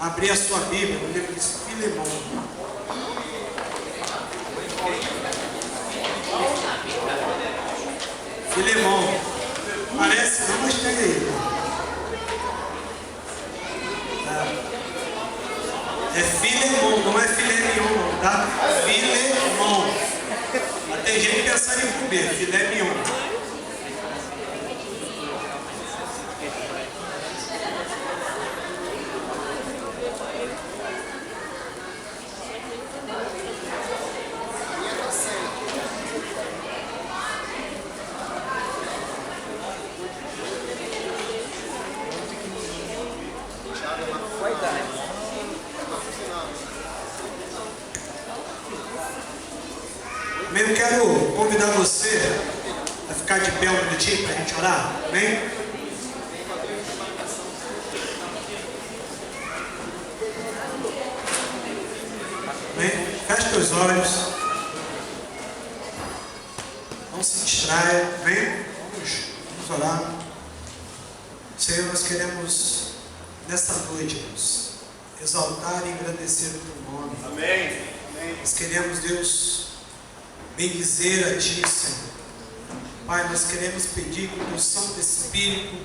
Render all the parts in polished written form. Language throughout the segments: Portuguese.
abrir a sua Bíblia no livro de Filemão. Filemão. Parece não, mas pega aí. É Filemão, não é filé mignon, tá? Filemão. Mas tem gente pensando em comer, filé mignon. Eu quero convidar você a ficar de pé um minutinho para a gente orar, amém? Amém? Feche teus olhos, não se distraia, amém? Vamos orar. Senhor, nós queremos nessa noite, Deus, exaltar e engrandecer o teu nome. Amém. Nós queremos, Deus, bendizer a Ti, Senhor. Pai, nós queremos pedir que o Teu Santo Espírito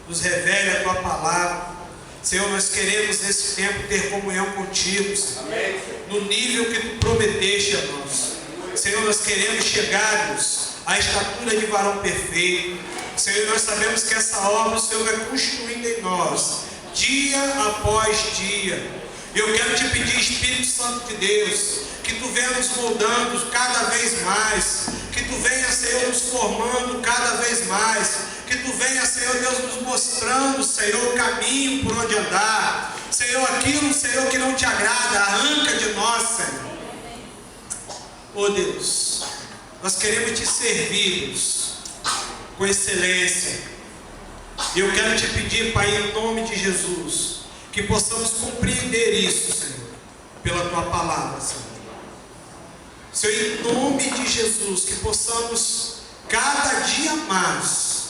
nos revele a Tua palavra. Senhor, nós queremos nesse tempo ter comunhão contigo, Senhor. Amém. No nível que Tu prometeste a nós. Senhor, nós queremos chegar-nos à estatura de varão perfeito. Senhor, nós sabemos que essa obra o Senhor vai construindo em nós, dia após dia. Eu quero te pedir, Espírito Santo de Deus, que Tu venha nos moldando cada vez mais, que Tu venha, Senhor, nos formando cada vez mais, que Tu venha, Senhor Deus, nos mostrando, Senhor, o caminho por onde andar. Senhor, aquilo, Senhor, que não Te agrada, arranca de nós, Senhor. Oh Deus, nós queremos Te servir com excelência. E eu quero Te pedir, Pai, em nome de Jesus, que possamos compreender isso, Senhor, pela Tua palavra, Senhor. Senhor, em nome de Jesus, que possamos cada dia mais,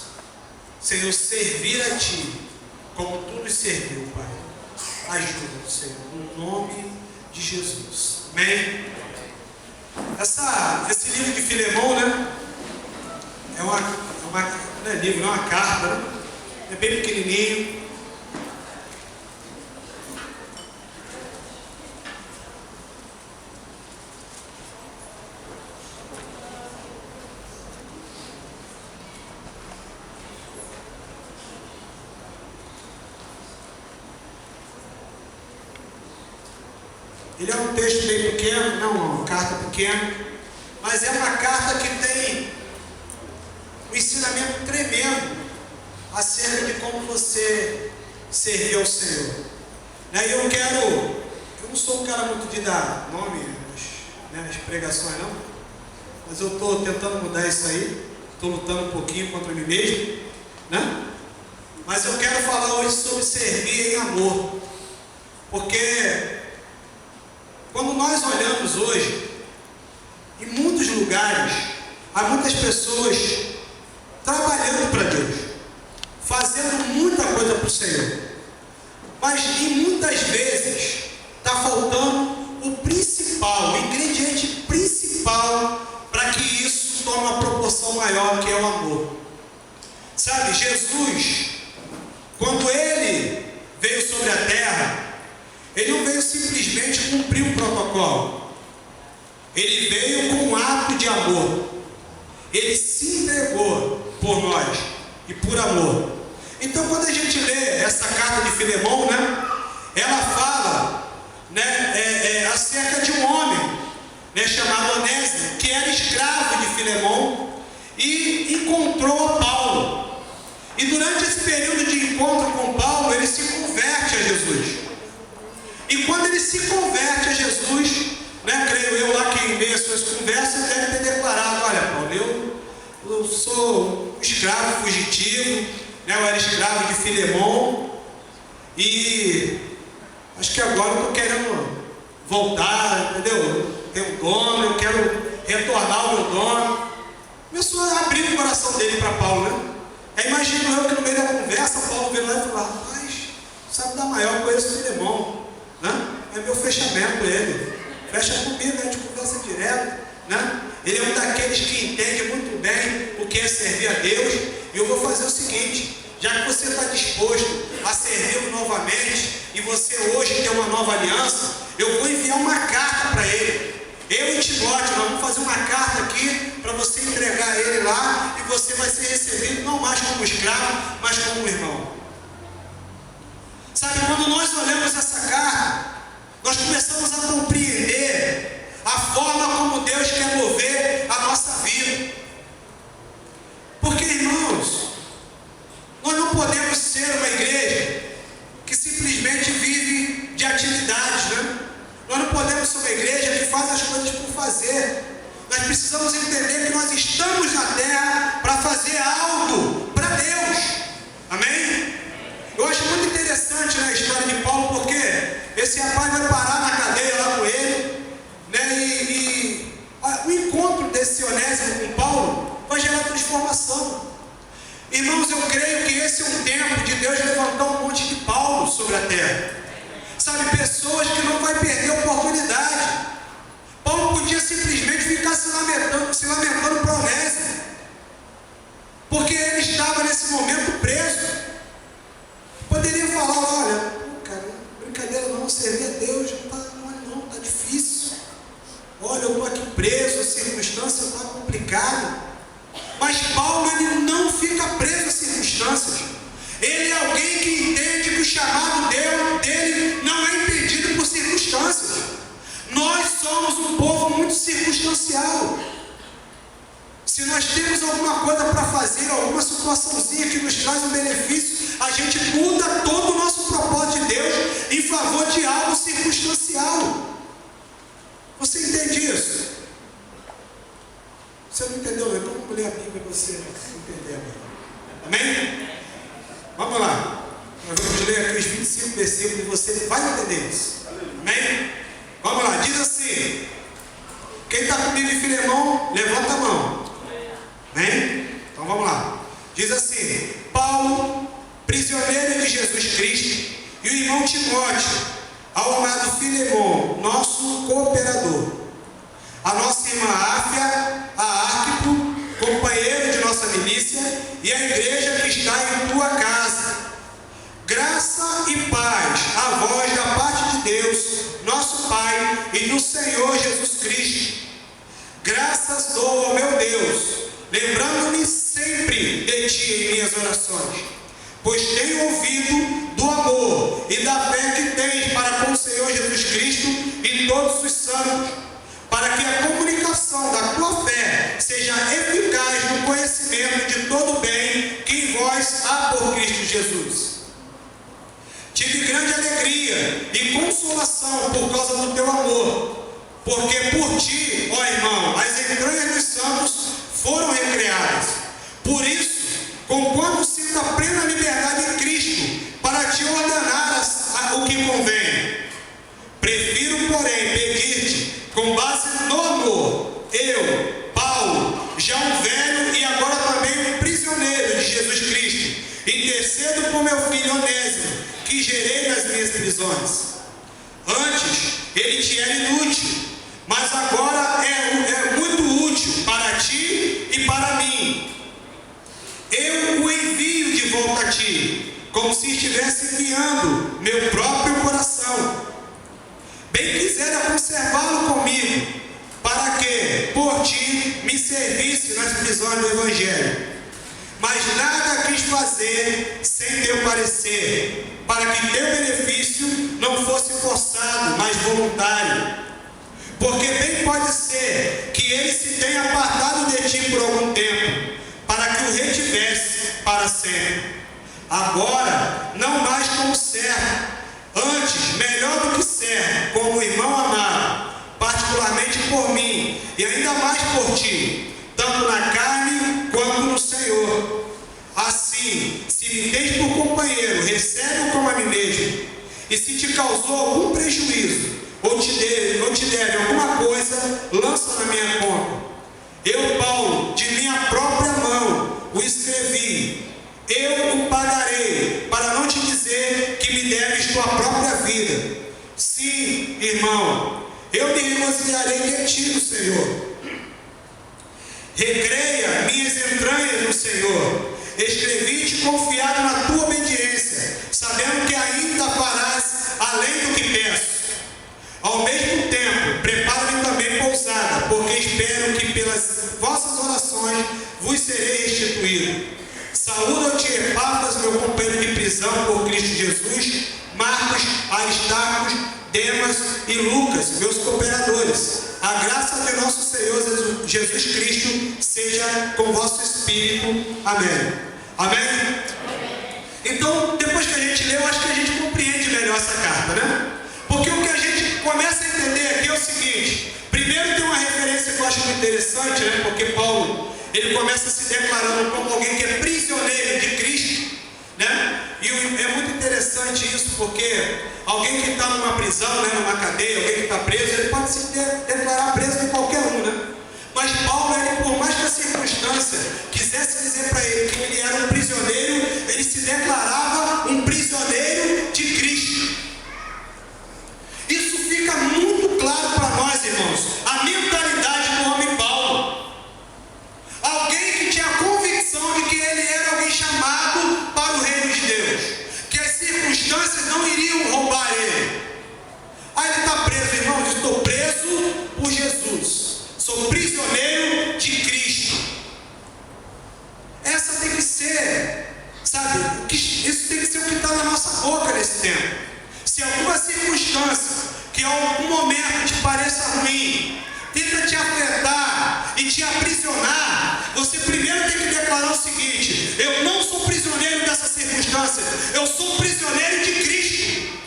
Senhor, servir a Ti, como Tu nos serviu, Pai. Ajuda, Senhor, no nome de Jesus. Amém? Esse livro de Filemão, né? Não é livro, não é uma carta, né? É bem pequenininho. Ele é um texto bem pequeno, não uma carta pequena, mas é uma carta que tem um ensinamento tremendo acerca de como você servir ao Senhor. E eu não sou um cara muito de dar nome nas pregações não, mas eu estou tentando mudar isso aí, estou lutando um pouquinho contra mim mesmo, né? Mas eu quero falar hoje sobre servir em amor, porque quando nós olhamos hoje, em muitos lugares, há muitas pessoas trabalhando para Deus, fazendo muita coisa para o Senhor, mas muitas vezes está faltando o principal, o ingrediente principal para que isso tome uma proporção maior, que é o amor. Sabe, Jesus, quando Ele veio sobre a terra, Ele não veio simplesmente cumprir um protocolo. Ele veio com um ato de amor. Ele se entregou por nós e por amor. Então, quando a gente lê essa carta de Filemão, né, ela fala, né, acerca de um homem, né, chamado Onésimo, que era escravo de Filemão e encontrou Paulo. E durante esse período de encontro com Paulo, ele se converte a Jesus. E quando ele se converte a Jesus, né, creio eu, lá que em meio às suas conversas, deve ter declarado: olha, Paulo, eu sou um escravo fugitivo, né, eu era escravo de Filemão, e acho que agora eu estou querendo voltar, entendeu? Eu tenho um dono, eu quero retornar ao meu dono. Começou a abrir o coração dele para Paulo, né? Aí imagino eu que no meio da conversa, Paulo veio lá e falou: rapaz, sabe da maior, eu conheço Filemão. né? É meu fechamento ele. Fecha comigo, a gente conversa direto, né? Ele é um daqueles que entende muito bem o que é servir a Deus. E eu vou fazer o seguinte: já que você está disposto a servi-lo novamente, e você hoje tem uma nova aliança, eu vou enviar uma carta para ele. Eu e Timóteo, nós vamos fazer uma carta aqui para você entregar a ele lá, e você vai ser recebido não mais como escravo, mas como irmão. Sabe, quando nós olhamos essa carta, nós começamos a compreender a forma como Deus quer mover a nossa vida. Porque, irmãos, nós não podemos ser uma igreja que simplesmente vive de atividades, né? Nós não podemos ser uma igreja que faz as coisas por fazer. Nós precisamos entender que nós estamos na terra para fazer algo para Deus. Amém? Eu acho muito interessante, né, a história de Paulo, porque esse rapaz vai parar na cadeia lá com ele, né, o encontro desse Onésimo com Paulo vai gerar transformação. Irmãos, eu creio que esse é um tempo de Deus levantar um monte de Paulo sobre a terra. Sabe, pessoas que não vai perder a oportunidade. Paulo podia simplesmente ficar se lamentando para Onésimo, porque ele estava nesse momento preso. Poderia falar: olha, cara, brincadeira não, servir a Deus não está difícil. Olha, eu estou aqui preso, a circunstância está complicada. Mas Paulo, ele não fica preso às circunstâncias. Ele é alguém que entende que o chamado dele não é impedido por circunstâncias. Nós somos um povo muito circunstancial. Se nós temos alguma coisa para fazer, alguma situaçãozinha que nos traz um benefício, a gente muda todo o nosso propósito de Deus em favor de algo circunstancial. Você entende isso? Você não entendeu? Então vamos ler a Bíblia para você entender. Amém? Vamos lá. Nós vamos ler aqui os 25 versículos e você vai entender isso. Amém? Vamos lá. Diz assim: quem está comigo em Filemão, levanta a mão. Amém? Então vamos lá. Diz assim: Paulo, prisioneiro de Jesus Cristo, e o irmão Timóteo, ao amado Filemão, nosso cooperador, a nossa irmã Áfia, a Arquipo, companheiro de nossa milícia, e a igreja que está em tua casa. Graça e paz a vós da parte de Deus, nosso Pai, e do Senhor Jesus Cristo. Graças dou ao meu Deus, lembrando-me sempre de ti em minhas orações, pois tenho ouvido do amor e da fé que tens para com o Senhor Jesus Cristo e todos os santos, para que a comunicação da tua fé seja eficaz no conhecimento de todo o bem que em vós há por Cristo Jesus. Tive grande alegria e consolação por causa do teu amor, porque por ti, ó irmão, as entranhas dos santos foram recriadas. Por isso, conquanto sinto a plena liberdade em Cristo, para te ordenar o que convém, prefiro, porém, pedir-te, com base no amor, eu, Paulo, já um velho e agora também um prisioneiro de Jesus Cristo, intercedo por meu filho Onésimo, que gerei nas minhas prisões. Antes, ele te era inútil, mas agora é muito útil para ti e para mim. Eu o envio de volta a ti, como se estivesse enviando meu próprio coração. Bem quisera conservá-lo comigo, para que, por ti, me servisse nas prisões do Evangelho. Mas nada quis fazer sem teu parecer, para que teu benefício não fosse forçado, mas voluntário. Porque bem pode ser que ele se tenha apartado de ti por algum tempo, para que o retivesse para sempre. Agora, não mais como servo, antes, melhor do que servo, como irmão amado, particularmente por mim, e ainda mais por ti, tanto na carne quanto no Senhor. Assim, se me tens por companheiro, recebe-o como a mim mesmo. E se te causou algum prejuízo, ou te deve alguma coisa, lança na minha conta. Eu, Paulo, de minha própria mão, o escrevi. Eu o pagarei, para não te dizer que me deves tua própria vida. Sim, irmão, eu me regozijarei de ti no Senhor. Recreia minhas entranhas no Senhor. Escrevi-te confiado na tua obediência, sabendo que ainda farás além do que peço. Ao mesmo tempo, prepara-me também pousada, porque espero que pelas vossas orações vos serei restituído. Saúda-te, Epáfras, meu companheiro de prisão por Cristo Jesus, Marcos, Aristarcos, Demas e Lucas, meus cooperadores. A graça de nosso Senhor Jesus Cristo seja com vosso espírito. Amém. Amém? Então, depois que a gente lê, eu acho que a gente compreende melhor essa carta, né? Porque o que a gente começa a entender aqui é o seguinte. Primeiro tem uma referência que eu acho muito interessante, né? Porque Paulo, ele começa se declarando como alguém que é prisioneiro de Cristo, né? E é muito interessante isso, porque alguém que está numa prisão, né, numa cadeia, alguém que está preso, ele pode se declarar preso de qualquer um, né? Mas Paulo, ele, por mais que a circunstância quisesse dizer para ele que ele era um prisioneiro, ele se declarava um prisioneiro de Cristo. Isso fica muito claro para nós, irmãos, a mentalidade do homem Paulo. Alguém que tinha a convicção de que ele era alguém chamado para o reino de Deus, que as circunstâncias não iriam roubar ele. Aí ele está preso, irmãos, eu estou preso por Jesus, sou prisioneiro de Cristo. Essa tem que ser, sabe, isso tem que ser o que está na nossa boca nesse tempo. Se alguma circunstância que em algum momento te pareça ruim, tenta te afetar e te aprisionar, você primeiro tem que declarar o seguinte: eu não sou prisioneiro dessa circunstância, eu sou prisioneiro de Cristo.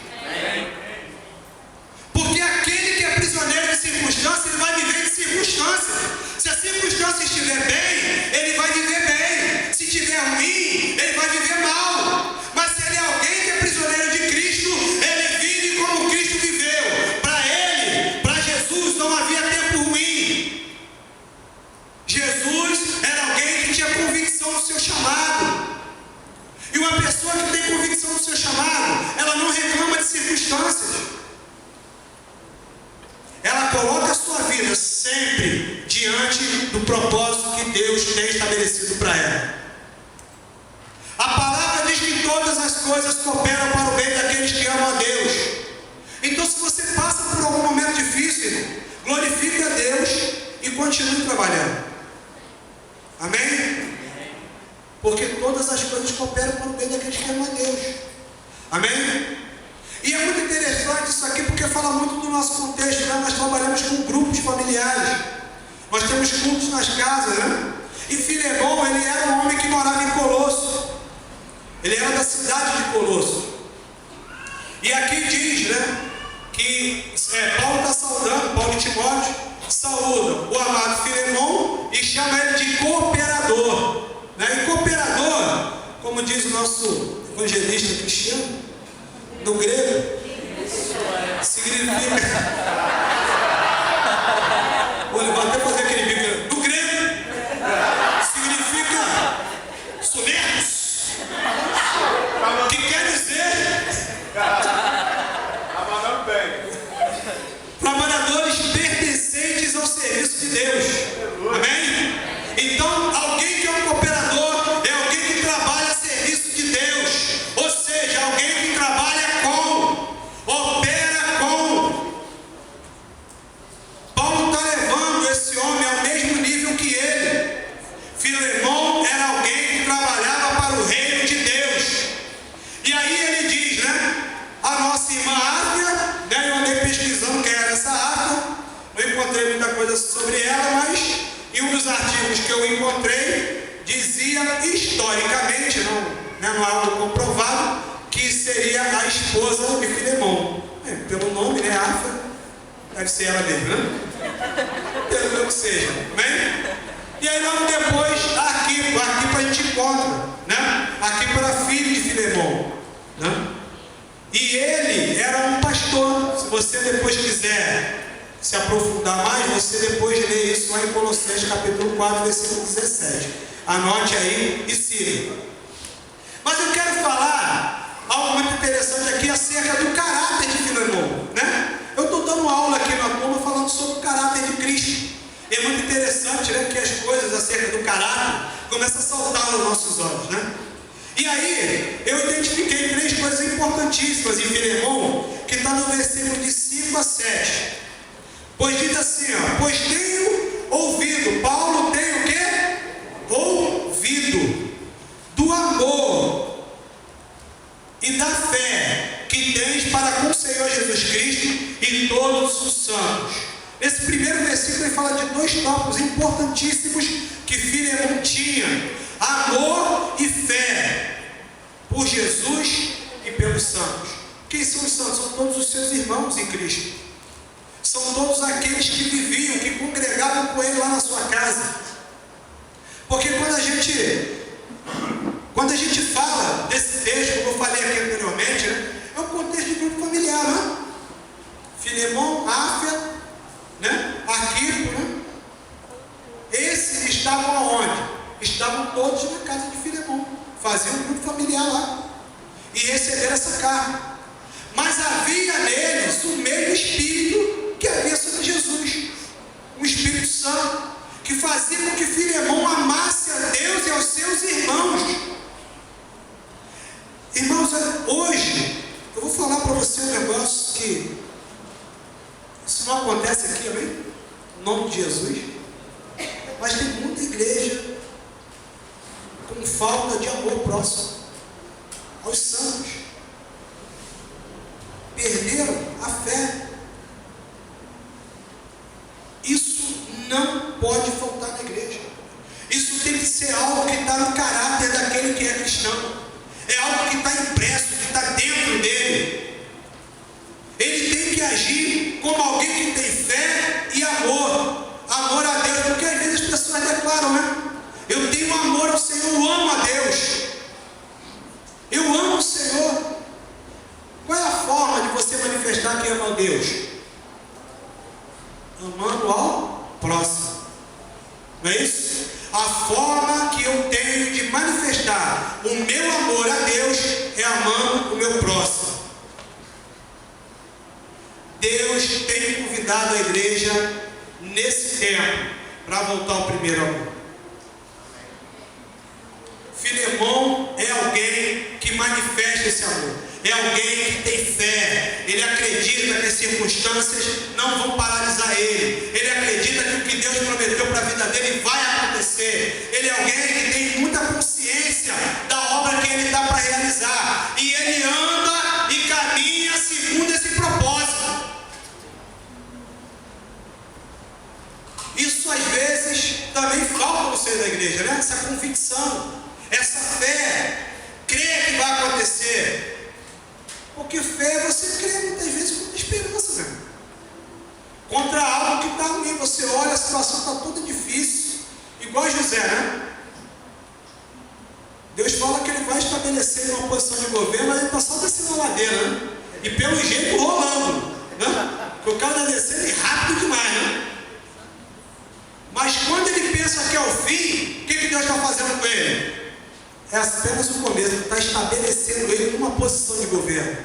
Porque aquele que é prisioneiro de circunstância, ele vai viver de circunstância. Se a circunstância estiver bem, ele vai viver bem. Se estiver ruim, ele vai viver mal. Mas se ele é alguém que é prisioneiro de Cristo, ele vive como Cristo viveu. Para ele, para Jesus, não havia tempo ruim. Jesus era alguém que tinha convicção do seu chamado. E uma pessoa que tem convicção do seu chamado, ela não reclama de circunstâncias. Ela coloca a sua vida sempre diante do propósito que Deus tem estabelecido para ela. A palavra diz que todas as coisas cooperam para o bem daqueles que amam a Deus. Então, se você passa por algum momento difícil, glorifique a Deus e continue trabalhando. Amém? Porque todas as coisas cooperam para o bem daqueles que amam a Deus. Amém? E é muito interessante isso aqui, porque fala muito do nosso contexto, né? Nós trabalhamos com grupos familiares, nós temos cultos nas casas, né? E Filemão, ele era um homem que morava em Colosso, ele era da cidade de Colosso. E aqui diz, né, que Paulo está saudando, Paulo e Timóteo saúdam o amado Filemão e chama ele de cooperador, né? E cooperador, como diz o nosso evangelista Cristiano, no grego, significa. Vou até fazer aquele bico. No grego, significa soberbios, que quer dizer trabalhadores pertencentes ao serviço de Deus. Amém? Então, alguém que é um cooperador é alguém que trabalha a serviço de Deus, ou seja, alguém que trabalha opera com. Paulo está levando esse homem ao mesmo nível que ele. Filemão era alguém que trabalhava para o reino de Deus. E aí ele diz, né? A nossa irmã Áfia, né? Eu andei pesquisando quem era essa Áfia, não encontrei muita coisa sobre ela, mas em um dos artigos que eu encontrei, dizia historicamente, não é algo comprovado, que seria a esposa de Filemão. Pelo nome, né? Áfia, deve ser ela mesmo, né? Pelo que seja, amém? E aí logo depois, Arquipo a gente encontra, né? Arquipo era filho de Filemão, né? E ele era um pastor. Se você depois quiser se aprofundar mais, você depois lê isso lá em Colossenses capítulo 4, versículo 17. Anote aí e siga. Mas eu quero falar algo muito interessante aqui acerca do caráter de Filemão, né? começa a saltar aos nossos olhos, né? E aí, eu identifiquei 3 coisas importantíssimas em Filemão, que está no versículo de 5 a 7. Pois diz assim, ó: pois tenho ouvido, Paulo tem o quê? Ouvido do amor e da fé que tens para com o Senhor Jesus Cristo e todos os santos. Nesse primeiro versículo ele fala de 2 tópicos importantíssimos que Filemão tinha: amor e fé por Jesus e pelos santos. Quem são os santos? São todos os seus irmãos em Cristo. São todos aqueles que viviam, que congregavam com ele lá na sua casa. Porque quando a gente fala desse texto, como eu falei aqui anteriormente, né, é um contexto de grupo familiar, né? Filemão, Áfia, né? Arquipo, né? Esses estavam aonde? Estavam todos na casa de Filemão, faziam um grupo familiar lá e receberam essa carta. Mas havia neles o mesmo Espírito que havia sobre Jesus, o Espírito Santo, que fazia com que Filemão amasse a Deus e aos seus irmãos. Irmãos, hoje eu vou falar para você um negócio que isso não acontece aqui, amém? Em nome de Jesus. Mas tem muita igreja com falta de amor próximo aos santos. Perderam a fé. Isso não pode faltar na igreja. Isso tem que ser algo que está no caráter daquele que é cristão. É algo que está impresso, que está dentro dele. Ele tem que agir como alguém que tem fé e amor. Amor a Deus, porque às vezes as pessoas declaram, né? Eu tenho amor ao Senhor, eu amo a Deus. Eu amo o Senhor. Qual é a forma de você manifestar que ama a Deus? Amando ao próximo. Não é isso? A forma que eu tenho de manifestar o meu amor a Deus é amando o meu próximo. Deus tem convidado a igreja nesse tempo para voltar ao primeiro amor. Filemão é alguém que manifesta esse amor. É alguém que tem fé. Ele acredita que as circunstâncias não vão paralisar ele. Ele acredita que o que Deus prometeu para a vida dele vai acontecer. Ele é alguém que tem muita consciência da obra que ele está para realizar. E ele anda e caminha segundo esse propósito. Isso às vezes também falta no seio da igreja, né? Essa convicção, essa fé, crer que vai acontecer. Porque fé você crê muitas vezes com esperança, mesmo. Contra algo que está ruim, você olha, a situação está toda difícil, igual José, né? Deus fala que ele vai estabelecer uma posição de governo, mas ele está só descendo a ladeira, né? E pelo jeito rolando, né? Porque o cara está descendo rápido demais, né? Mas quando ele pensa que é o fim, o que Deus está fazendo com ele? É apenas o começo, ele está estabelecendo ele numa posição de governo.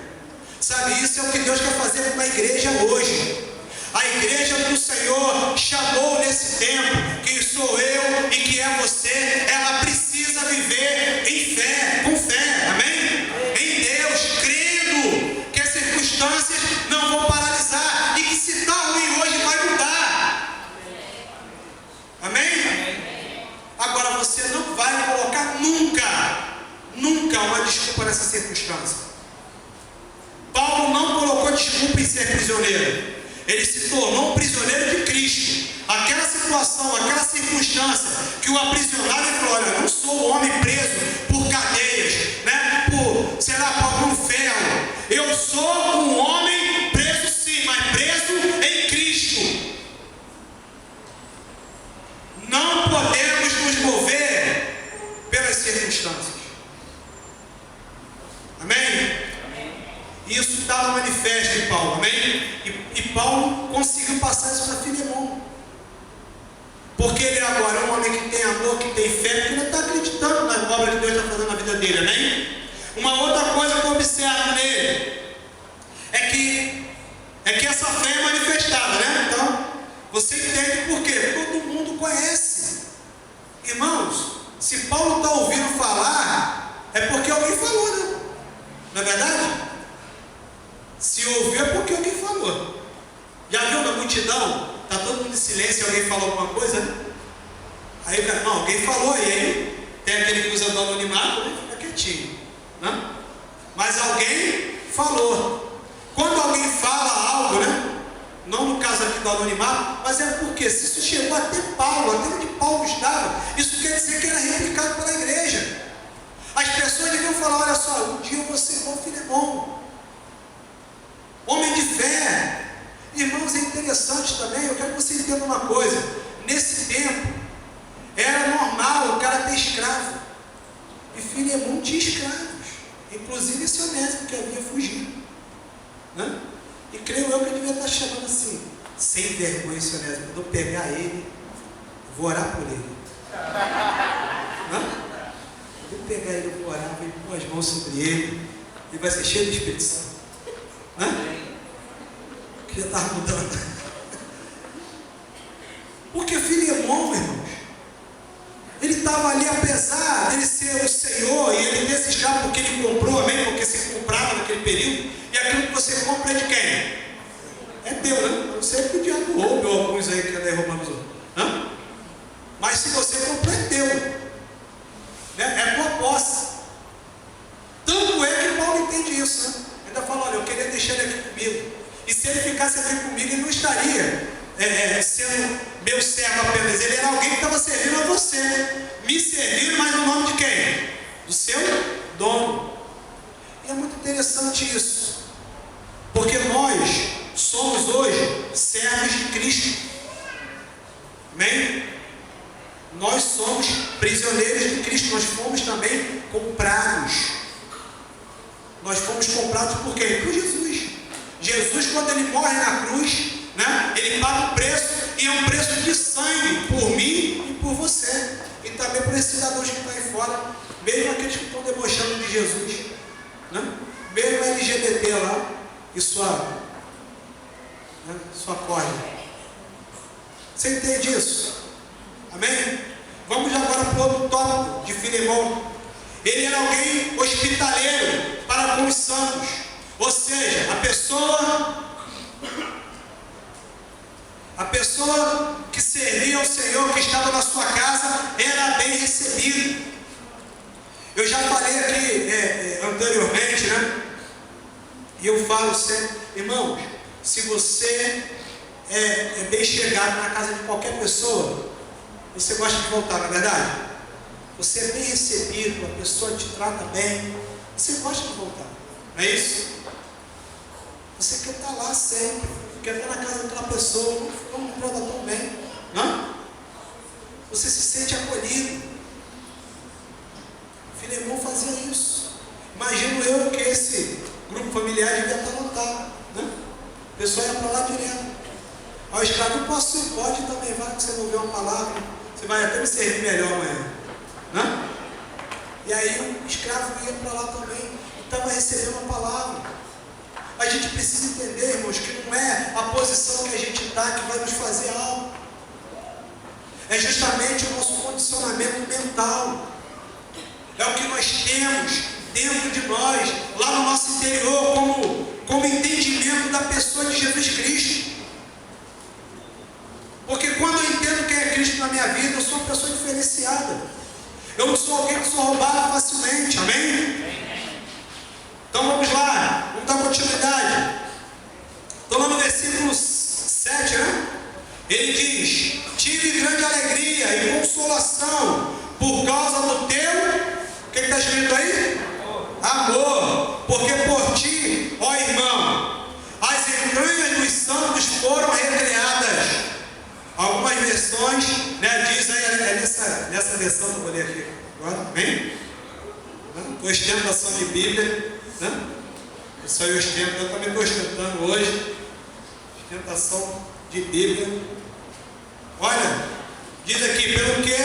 Sabe, isso é o que Deus quer fazer com a igreja hoje. A igreja que o Senhor chamou nesse tempo, que sou eu e que é você, ela precisa viver em fé, com fé, amém? Em Deus, crendo que as circunstâncias não vão paralisar e que se está ruim hoje vai mudar. Amém? Agora você não vai colocar nunca uma desculpa nessa circunstância. Paulo não colocou desculpa em ser prisioneiro. Ele se tornou um prisioneiro de Cristo. Aquela situação, aquela circunstância que o aprisionaram, ele falou: olha, eu não sou um homem preso por cadeias, né? Por algum ferro. Eu sou um homem preso sim, mas preso em Cristo. Não podemos nos mover pelas circunstâncias. Amém? Isso está no manifesto de Paulo, amém? E Paulo conseguiu passar isso para Filemão. Porque ele agora é um homem que tem amor, que tem fé, porque ele está acreditando na obra que Deus está fazendo na vida dele, amém? Uma outra coisa que eu observo nele é que essa fé é manifestada, né? Então, você entende por quê? Todo mundo conhece. Irmãos, se Paulo está ouvindo falar, é porque alguém falou, né? Não é verdade? Se ouviu é porque alguém falou. Já viu na multidão? Está todo mundo em silêncio e alguém falou alguma coisa, né? Aí o cara, não, alguém falou, e aí tem aquele que usa do anonimato, né? Fica quietinho, né? Mas alguém falou. Quando alguém fala algo, né? Não no caso aqui do anonimato, mas é porque se isso chegou até Paulo, até onde Paulo estava, isso quer dizer que era replicado pela igreja. As pessoas deviam falar, olha só, um dia eu vou ser igual Filemão, homem de fé. Irmãos, é interessante também, eu quero que você entenda uma coisa, nesse tempo, era normal o cara ter escravo, e Filemão tinha escravos, inclusive esse Onésimo que havia fugido, né? E creio eu que ele devia estar chamando assim, sem vergonha esse Onésimo, quando eu pegar ele, vou orar por ele. Né? Eu vou pegar ele, eu vou orar, vou pôr as mãos sobre ele, ele vai ser cheio de Espírito Santo. Né? Que já estava mudando. Porque Filemão, irmãos, ele estava ali, apesar dele ser o Senhor, e ele ter esse escravo porque ele comprou, amém? Porque se comprava naquele período, e aquilo que você compra é de quem? É teu, né? Eu sei que o diabo rouba, ou alguns aí que andam roubando os outros. Né? Mas se você comprou, é teu. Né? É tua posse. Tanto é que Paulo entende isso, né? Ainda fala, olha, eu queria deixar ele aqui comigo. E se ele ficasse aqui comigo, ele não estaria sendo meu servo apenas. Ele era alguém que estava servindo a você. Me servindo, mas no nome de quem? Do seu dono. E é muito interessante isso. Porque nós somos hoje servos de Cristo. Amém? Nós somos prisioneiros de Cristo. Nós fomos também comprados. Nós fomos comprados por quem? Por Jesus. Jesus, quando ele morre na cruz, né, ele paga um preço, e é um preço de sangue por mim e por você, e também por esses cidadãos que estão aí fora, mesmo aqueles que estão debochando de Jesus, né? Mesmo a LGBT lá e sua corda. Você entende isso? Amém? Vamos agora para o outro tópico de Filemão. Ele era alguém hospitaleiro para com os santos. Ou seja, a pessoa que servia ao Senhor, que estava na sua casa, era bem recebido. Eu já falei aqui anteriormente, né? E eu falo sempre, irmãos, se você é bem chegado na casa de qualquer pessoa, você gosta de voltar, não é verdade? Você é bem recebido, a pessoa te trata bem, você gosta de voltar, não é isso? Você quer estar lá sempre, quer estar na casa daquela pessoa, não me trata tão bem, não? Você se sente acolhido. Filemão fazia isso. Imagino eu que esse grupo familiar devia estar lotado, né? A pessoa ia para lá direto. Ao escravo, posso ir, pode também, vai que você não vê uma palavra, você vai até me servir melhor amanhã, né? E aí o escravo ia para lá também, e estava recebendo a palavra. A gente precisa entender, irmãos, que não é a posição que a gente está que vai nos fazer algo. É justamente o nosso condicionamento mental. É o que nós temos dentro de nós, lá no nosso interior, como entendimento da pessoa de Jesus Cristo. Porque quando eu entendo quem é Cristo na minha vida, eu sou uma pessoa diferenciada. Eu não sou alguém que sou roubado facilmente, amém? Então vamos lá, vamos dar continuidade. Então lá no versículo 7, né? Ele diz: tive grande alegria e consolação por causa do teu, o que está escrito aí? Amor, porque por ti, ó irmão, as entranhas dos santos foram recreadas. Algumas versões, né, diz aí, nessa versão que eu vou ler aqui agora, amém? Ostentação de Bíblia, né? Isso aí eu ostento, eu também estou ostentando hoje. Ostentação de Bíblia. Olha, diz aqui, pelo que,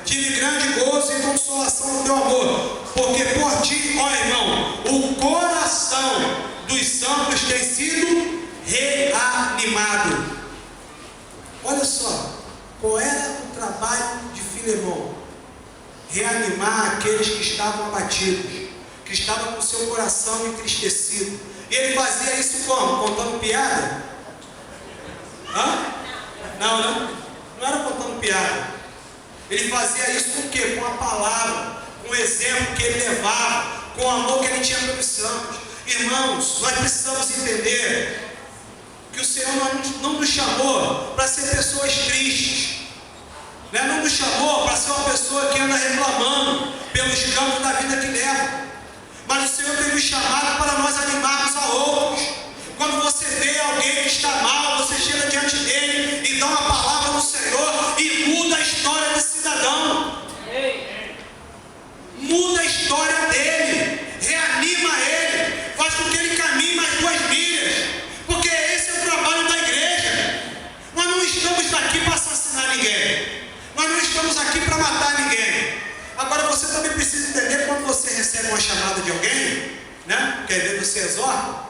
tive grande gozo e consolação no teu amor, porque por ti, ó irmão, o coração dos santos tem sido reanimado. Olha só, qual era o trabalho Filemão? Reanimar aqueles que estavam abatidos, que estavam com seu coração entristecido. E ele fazia isso como? Contando piada? Não era contando piada. Ele fazia isso com o quê? Com a palavra, com o exemplo que ele levava, com o amor que ele tinha pelos santos. Irmãos, nós precisamos entender que o Senhor não nos chamou para ser pessoas tristes, né? Não nos chamou para ser uma pessoa que anda reclamando pelos campos da vida que leva, mas o Senhor tem nos chamado para nós animarmos a outros. Quando você vê alguém que está mal, você chega diante dele e dá uma palavra do Senhor e muda a história desse cidadão, muda a história dele, reanima ele, faz com que ele caminhe mais 2 milhas, porque esse é o trabalho da igreja. Nós não estamos aqui para assassinar ninguém, nós não estamos aqui para matar ninguém. Agora você também precisa entender, quando você recebe uma chamada de alguém, né? Quer ver, você exorta,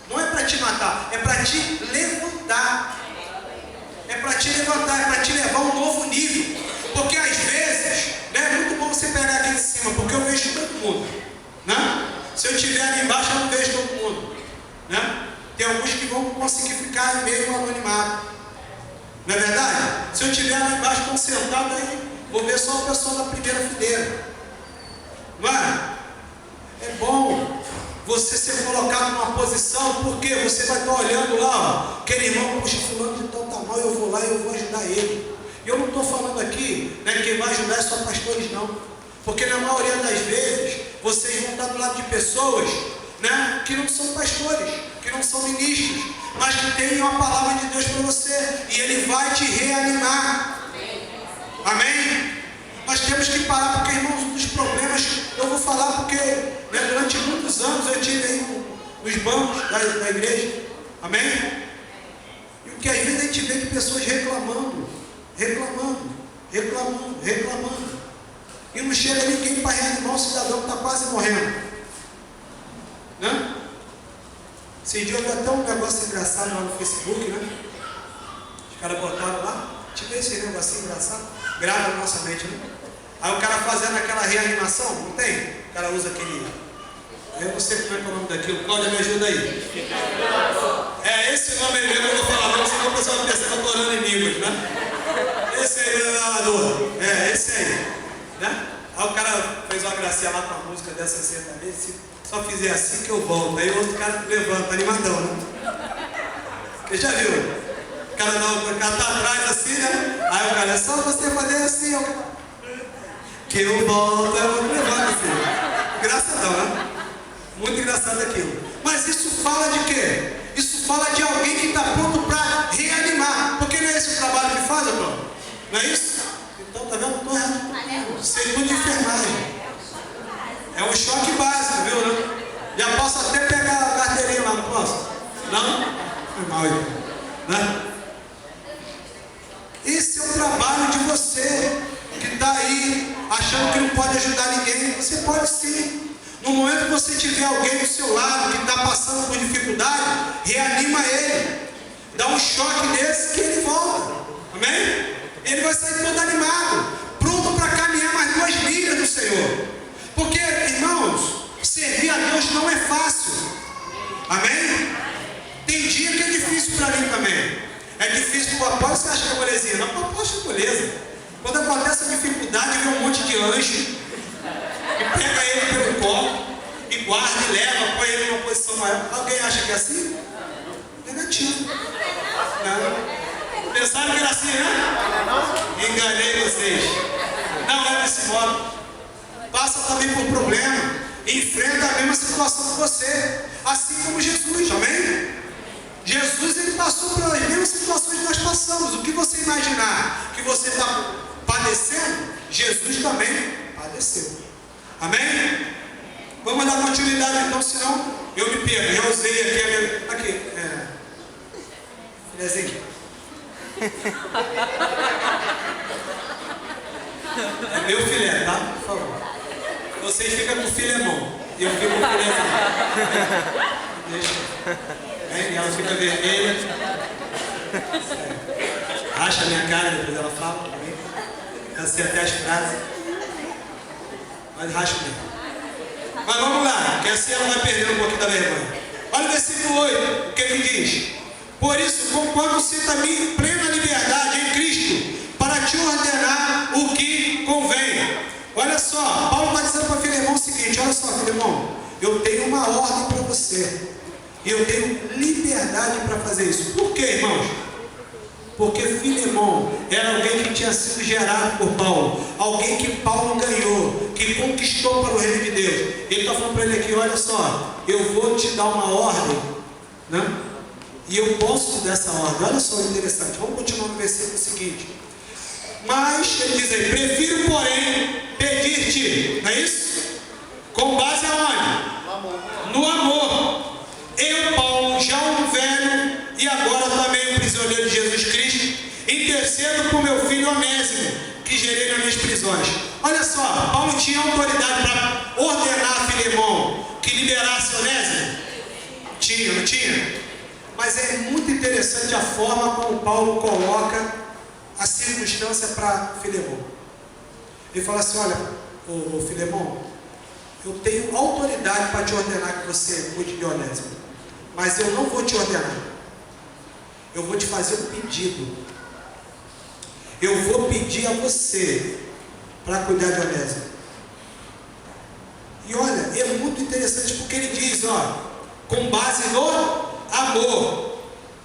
não é para te matar, é para te levantar. É para te levantar, é para te levar a um novo nível. Porque às vezes, né, é muito bom você pegar aqui em cima, porque eu vejo todo mundo, né? Se eu estiver ali embaixo, eu não vejo todo mundo, né? Tem alguns que vão conseguir ficar em meio ao anonimato, não é verdade? Se eu estiver lá embaixo concentrado aí, vou ver só o pessoal da primeira fileira, não é? É bom você ser colocado numa posição, porque você vai estar olhando lá, ó, aquele irmão, puxa, fulano de tal tá mal, eu vou lá e eu vou ajudar ele. E eu não estou falando aqui, né, que quem vai ajudar é só pastores, não. Porque na maioria das vezes, vocês vão estar do lado de pessoas, né, que não são pastores, que não são ministros, mas que têm uma palavra de Deus para você, e Ele vai te reanimar. Amém? Nós temos que parar, porque, irmãos, um dos problemas, eu vou falar porque, né, durante muitos anos eu estive aí nos bancos da igreja, amém? E o que às vezes a gente vê de pessoas reclamando, e não chega ninguém para reanimar um cidadão que está quase morrendo, né? Esse dia eu vi até um negócio engraçado lá no Facebook, né? Os caras botaram lá, tive esse negocinho engraçado, grava na nossa mente, né? Aí o cara fazendo aquela reanimação, não tem? O cara usa aquele, eu não sei como é que é o nome daquilo, Cláudia, me ajuda aí. É esse nome aí mesmo, eu vou falar, não, senão o pessoal vai pensar que eu estou orando em línguas, né? Esse aí, esse aí, né? Aí o cara fez uma gracinha lá com a música dessa sertaneja, se só fizer assim que eu volto. Aí o outro cara levanta, animadão, né? Você já viu? O cara tá atrás assim, né? Aí o cara, é só você fazer assim, ó, que eu volto, aí o outro levanta assim. Engraçadão, né? Muito engraçado aquilo. Mas isso fala de quê? Isso fala de alguém que está pronto para reanimar. Porque não é esse o trabalho que faz, Antônio? Não é isso? Então, tá vendo? Estou errado. Segundo de enfermagem. É um choque básico, viu? Né? Já posso até pegar a carteirinha lá, não posso? Não? Foi mal aí. Né? Esse é o trabalho de você que está aí achando que não pode ajudar ninguém. Você pode sim. No momento que você tiver alguém do seu lado que está passando por dificuldade, reanima ele. Dá um choque nesse que ele volta. Amém? Ele vai sair todo animado, pronto para caminhar mais 2 milhas do Senhor. Porque, irmãos, servir a Deus não é fácil. Amém? Tem dia que é difícil para mim também. É difícil para o apóstolo, você acha que é molezinha? Não, para o apóstolo é moleza. Quando acontece a dificuldade, vem um monte de anjo, e pega ele pelo colo, e guarda e leva, põe ele numa posição maior. Alguém acha que é assim? Negativo. Não. Pensaram que era assim, né? Enganei vocês. Não é desse modo. Passa também por problema, enfrenta a mesma situação que você, assim como Jesus, amém? Jesus, ele passou pelas mesmas situações que nós passamos. O que você imaginar que você está padecendo, Jesus também padeceu, amém? Vamos dar continuidade então, senão eu me perco. Já usei aqui a minha... Aqui, filezinho. É meu filé, tá? Por favor. Vocês ficam com o filemão. Eu fico com o filézinho. Deixa. E ela fica vermelha. Racha a minha cara, depois ela fala. Já sei até as frases. Mas raspa mesmo. Mas vamos lá, que assim ela vai perder um pouquinho da vergonha. Olha o versículo 8, o que ele diz? Por isso, conquanto sinta-me plena liberdade em Cristo, para te ordenar o que convém. Olha só, Paulo está dizendo para Filemão o seguinte: olha só, Filemão, eu tenho uma ordem para você, e eu tenho liberdade para fazer isso. Por quê, irmãos? Porque Filemão era alguém que tinha sido gerado por Paulo, alguém que Paulo ganhou, que conquistou para o reino de Deus. Ele está falando para ele aqui: olha só, eu vou te dar uma ordem, né? E eu posso te dar essa ordem. Olha só, interessante. Vamos continuar no versículo seguinte. Mas, ele diz aí: prefiro, porém, pedir-te, não é isso? Com base aonde? No amor. Eu, Paulo, já um velho e agora também um prisioneiro de Jesus Cristo, intercedo por meu filho Onésimo, que gerei nas minhas prisões. Olha só, Paulo tinha autoridade para ordenar a Filemão que liberasse Onésimo? Tinha, não tinha? Mas é muito interessante a forma como Paulo coloca a circunstância para Filemão. Ele fala assim: olha, ô Filemão, eu tenho autoridade para te ordenar que você cuide de Onésimo, mas eu não vou te ordenar. Eu vou te fazer um pedido. Eu vou pedir a você para cuidar de Onésimo. E olha, é muito interessante porque ele diz, ó, com base no amor.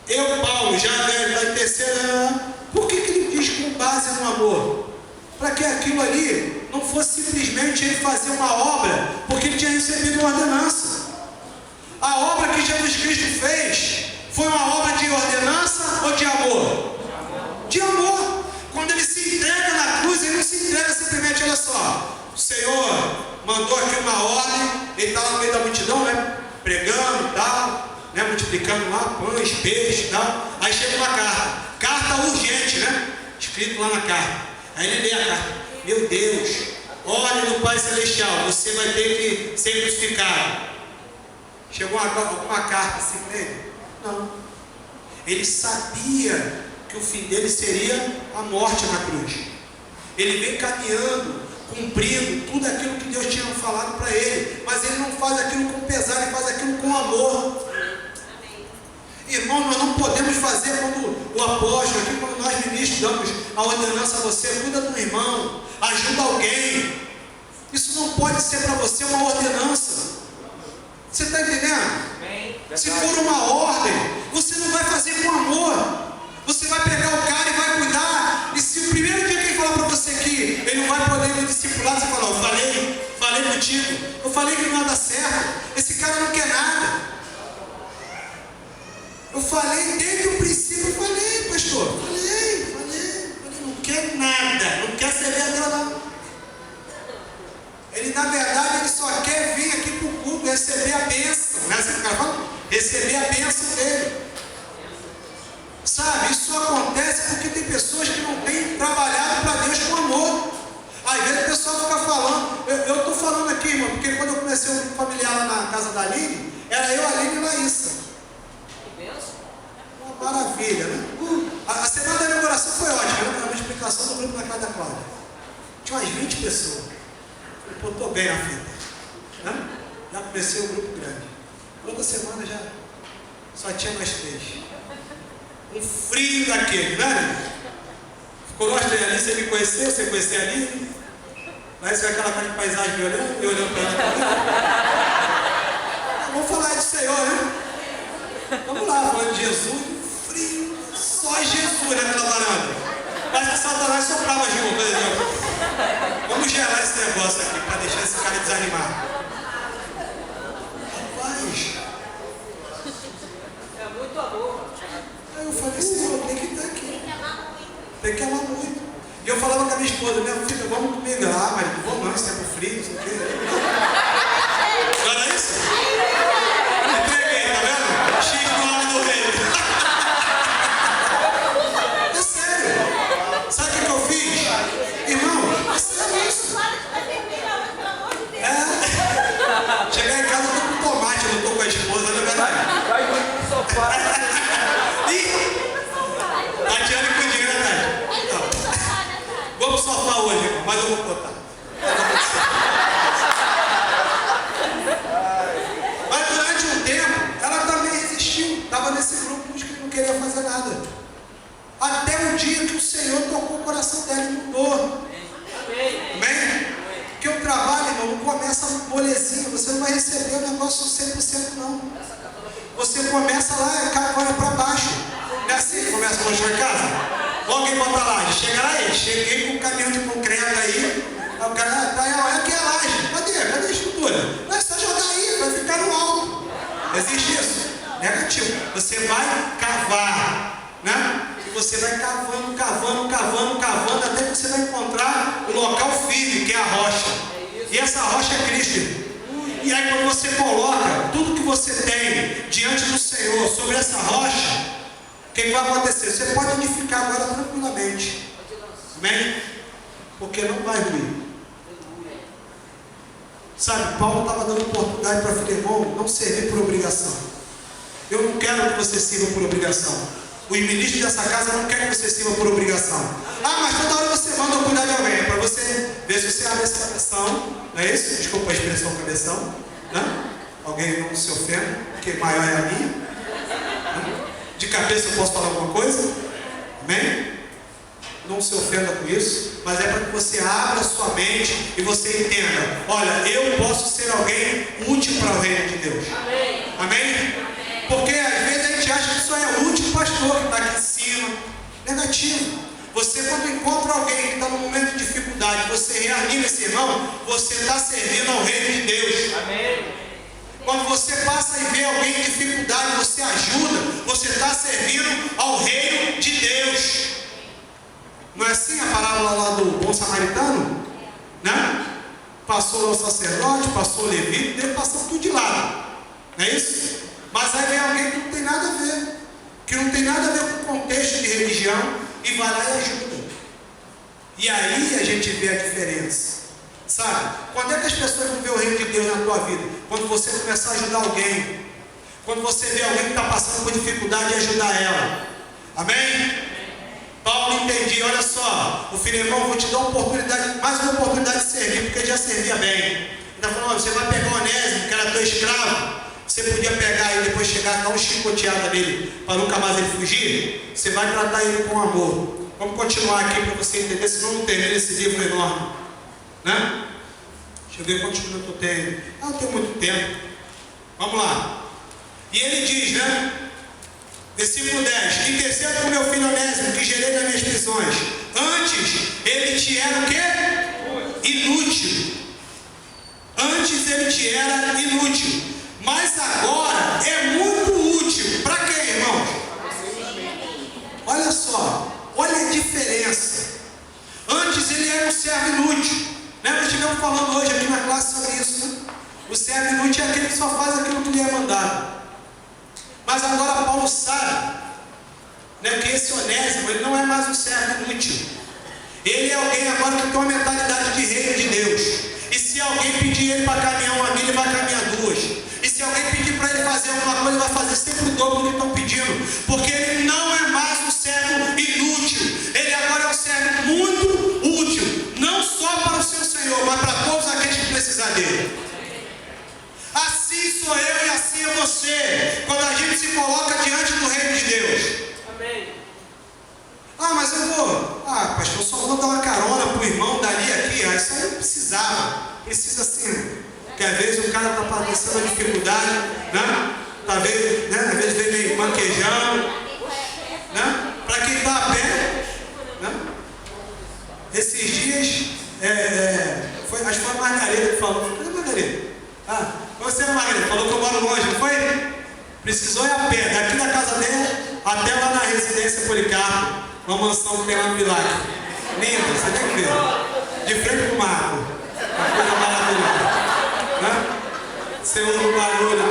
Eu, Paulo, já velho, vai terceira. Por que ele diz com base no amor? Para que aquilo ali não fosse simplesmente ele fazer uma obra, porque ele tinha recebido uma ordenança. A obra que Jesus Cristo fez foi uma obra de ordenança ou de amor? De amor. Quando ele se entrega na cruz, ele não se entrega simplesmente: olha só, o Senhor mandou aqui uma ordem, ele está lá no meio da multidão, né? Pregando e tal, né? Multiplicando lá pães, peixes e tal. Aí chega uma carta urgente, né? Escrito lá na carta. Aí ele lê a carta: meu Deus, olhe no Pai Celestial, você vai ter que ser crucificado. Chegou alguma carta assim para ele? Não. Ele sabia que o fim dele seria a morte na cruz. Ele vem caminhando, cumprindo tudo aquilo que Deus tinha falado para ele, mas ele não faz aquilo com pesar, ele faz aquilo com amor. Irmão, nós não podemos fazer como o apóstolo aqui, quando nós ministros damos a ordenança a você: cuida do irmão, ajuda alguém. Isso não pode ser para você uma ordenança. Você está entendendo? Se for uma ordem, você não vai fazer com amor. Você vai pegar o cara e vai cuidar. E se o primeiro dia que ele falar para você que ele não vai poder me discipular, você fala: eu falei contigo, eu falei que não ia dar certo, esse cara não quer nada. Eu falei desde o princípio, pastor, falei, não quer nada, não quer ser dela não. Ele, na verdade, ele só quer vir aqui para o culto, receber a bênção, né? Você fica falando? Receber a bênção dele. Sabe, isso acontece porque tem pessoas que não têm trabalhado para Deus com amor. Às vezes o pessoal fica falando, eu estou falando aqui, irmão, porque quando eu comecei um familiar lá na casa da Aline, era eu, a Aline e a Laísa. Uma maravilha, né? A semana da inauguração foi ótima, né? Uma explicação do grupo na casa da Cláudia. Tinha umas 20 pessoas. Eu estou bem na fita, né? Já comecei um grupo grande. Outra semana já só tinha mais 3. Um frio daquele, né? Ficou nós três ali, você me conheceu, você conhecia ali. Mas foi aquela cara de paisagem me olhando para ela. Vamos falar do Senhor, né? Vamos lá, falando de Jesus, frio, só Jesus naquela varanda. Mas que Satanás soprava junto, por exemplo. Vamos gerar esse negócio aqui, para deixar esse cara desanimado. Rapaz. É muito amor. Aí eu falei: Senhor, tem que estar aqui. Tem que amar muito. E eu falava com a minha esposa: minha filha, vamos comigo. Ah, marido, vamos não, isso é pro frio, não sei o quê. Não era isso? Entreguei, tá vendo? X no nome do rei. É sério. Sabe o que eu fiz? Irmão, é sério isso. Chegar em casa eu tô com tomate, eu não tô com a esposa, não é verdade? Vai no sofá. A Diana com dinheiro, né? Vamos pro sofá mas eu vou botar. Mas durante um tempo, ela também resistiu. Estava nesse grupo que não queria fazer nada. Até o dia que o Senhor tocou o coração dela e mudou. Amém? Porque o trabalho, irmão, não começa molezinha. Você não vai receber o negócio 100% não. Você começa lá, olha para baixo. Não é assim que começa a construir casa? Logo alguém bota a laje. Chega lá aí. Cheguei com um caminhão de concreto aí. O cara tá aí, olha aqui a laje. Cadê a estrutura? Não é só jogar aí, vai ficar no alto. Existe isso? Negativo. Você vai cavar, né? E você vai cavando, até que você vai encontrar o local firme, que é a rocha. E essa rocha é Cristo. E aí quando você coloca tudo que você tem diante do Senhor sobre essa rocha, o que vai acontecer? Você pode edificar agora tranquilamente. Amém? Porque não vai ruir. Sabe, Paulo estava dando oportunidade para Filemão não servir por obrigação. Eu não quero que você sirva por obrigação. O ministro dessa casa não quer que você sirva por obrigação. Ah, mas toda hora você manda cuidar de alguém. É para você ver se você abre essa cabeção. Não é isso? Desculpa a expressão cabeção. Né? Alguém não se ofenda, porque maior é a minha. Né? De cabeça eu posso falar alguma coisa? Amém? Não se ofenda com isso, mas é para que você abra a sua mente e você entenda: olha, eu posso ser alguém útil para o reino de Deus. Amém? Amém? Porque às vezes a gente acha que só é útil o pastor que está aqui em cima. Negativo. Você, quando encontra alguém que está num momento de dificuldade, você reanima esse irmão, você está servindo ao reino de Deus. Amém? Quando você passa e vê alguém em dificuldade, você ajuda, você está servindo ao reino de Deus. Não é assim a parábola lá do bom samaritano? Né? Passou lá o sacerdote, passou o levita, dele passou tudo de lado. Não é isso? Mas aí vem alguém que não tem nada a ver. Que não tem nada a ver com o contexto de religião e vai lá e ajuda. E aí a gente vê a diferença. Sabe? Quando é que as pessoas vão ver o reino de Deus na tua vida? Quando você começar a ajudar alguém. Quando você vê alguém que está passando por dificuldade e ajudar ela. Amém? Paulo entendia, olha só, o Filemão, vou te dar uma oportunidade, mais uma oportunidade de servir, porque ele já servia bem. Ele está falando, você vai pegar o Onésimo, que era teu escravo, você podia pegar e depois chegar e dar uma chicoteada nele, para nunca mais ele fugir. Você vai tratar ele com amor. Vamos continuar aqui para você entender, senão não termina esse livro enorme. Né? Deixa eu ver quantos minutos eu tenho. Não tenho muito tempo. Vamos lá. E ele diz, né? Versículo 10: intercedo com meu filho Onésimo, que gerei nas minhas prisões. Antes ele te era o quê? Inútil. Antes ele te era inútil. Mas agora é muito útil. Para quê, irmãos? Olha só. Olha a diferença. Antes ele era um servo inútil. Né? Nós estivemos falando hoje aqui na classe sobre isso. Né? O servo inútil é aquele que só faz aquilo que lhe é mandado. Mas agora Paulo sabe, né, que esse Onésimo, ele não é mais um servo inútil. Ele é alguém agora que tem uma mentalidade de reino de Deus. E se alguém pedir ele para caminhar uma milha, ele vai caminhar duas. E se alguém pedir para ele fazer alguma coisa, ele vai fazer sempre o dobro do que estão pedindo. Porque ele não é mais um servo inútil. Ele agora é um servo muito útil. Não só para o seu Senhor, mas para todos aqueles que precisar dele. Assim sou eu e assim é você, quando a gente se coloca diante do reino de Deus. Amém. Ah, mas eu vou. Ah, pastor, só vou dar uma carona para o irmão dali aqui. Ah, isso aí não precisava. Precisa sim. Porque às vezes o cara está padecendo uma dificuldade, né? Talvez, né? Às vezes vem meio manquejando, né? Para quem está a pé, né? Esses dias, acho que foi a Margarida que falou. Cadê a Margarida? Ah, você, Margarida, falou que eu moro longe, não foi? Precisou ir a pé, daqui da casa dela até lá na residência Policarpo, uma mansão que tem lá no Milagre. Linda, você tem que ver. De frente para o marco. Uma coisa maravilhosa. Né? Você ouve o barulho